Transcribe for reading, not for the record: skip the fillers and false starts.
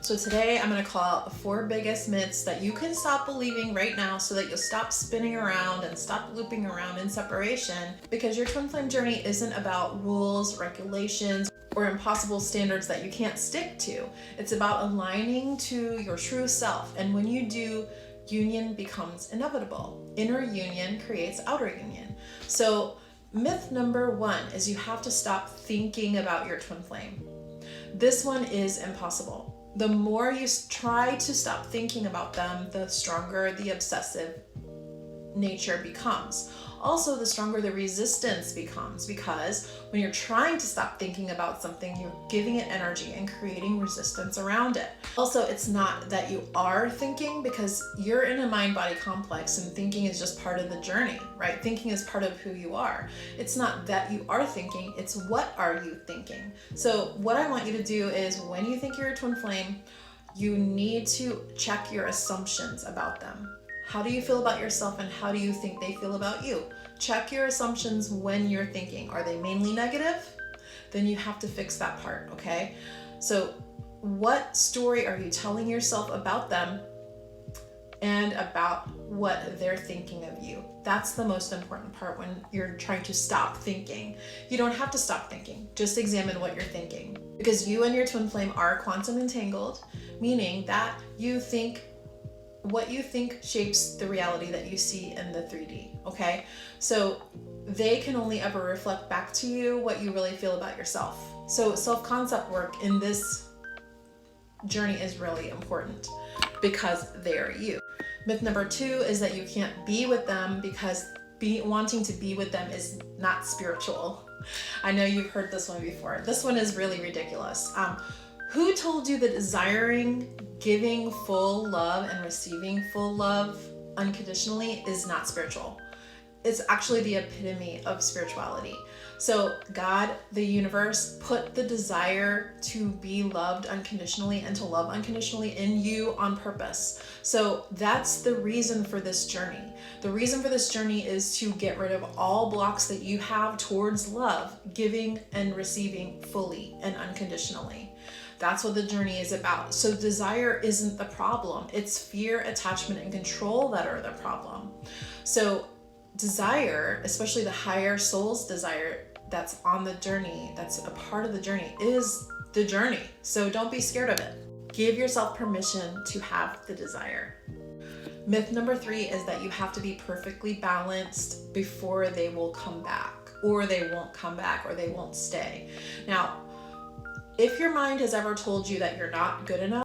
So today I'm going to call out the 4 biggest myths that you can stop believing right now so that you'll stop spinning around and stop looping around in separation, because your twin flame journey isn't about rules, regulations, or impossible standards that you can't stick to. It's about aligning to your true self. And when you do, union becomes inevitable. Inner union creates outer union. So myth number 1 is you have to stop thinking about your twin flame. This one is impossible. The more you try to stop thinking about them, the stronger the obsessive nature becomes. Also, the stronger the resistance becomes, because when you're trying to stop thinking about something, you're giving it energy and creating resistance around it. Also, it's not that you are thinking, because you're in a mind-body complex and thinking is just part of the journey, right? Thinking is part of who you are. It's not that you are thinking, it's what are you thinking? So what I want you to do is, when you think you're a twin flame, you need to check your assumptions about them. How do you feel about yourself, and how do you think they feel about you? Check your assumptions when you're thinking. Are they mainly negative? Then you have to fix that part, okay? So what story are you telling yourself about them and about what they're thinking of you? That's the most important part when you're trying to stop thinking. You don't have to stop thinking. Just examine what you're thinking, because you and your twin flame are quantum entangled, meaning that what you think shapes the reality that you see in the 3D, okay? So they can only ever reflect back to you what you really feel about yourself. So self-concept work in this journey is really important, because they're you. Myth number 2 is that you can't be with them because wanting to be with them is not spiritual. I know you've heard this one before. This one is really ridiculous. Who told you that desiring, giving full love, and receiving full love unconditionally is not spiritual? It's actually the epitome of spirituality. So God, the universe, put the desire to be loved unconditionally and to love unconditionally in you on purpose. So that's the reason for this journey. The reason for this journey is to get rid of all blocks that you have towards love, giving and receiving fully and unconditionally. That's what the journey is about. So desire isn't the problem. It's fear, attachment, and control that are the problem. So desire, especially the higher soul's desire that's on the journey, that's a part of the journey, is the journey. So don't be scared of it. Give yourself permission to have the desire. Myth number 3 is that you have to be perfectly balanced before they will come back, or they won't come back, or they won't stay. Now, if your mind has ever told you that you're not good enough,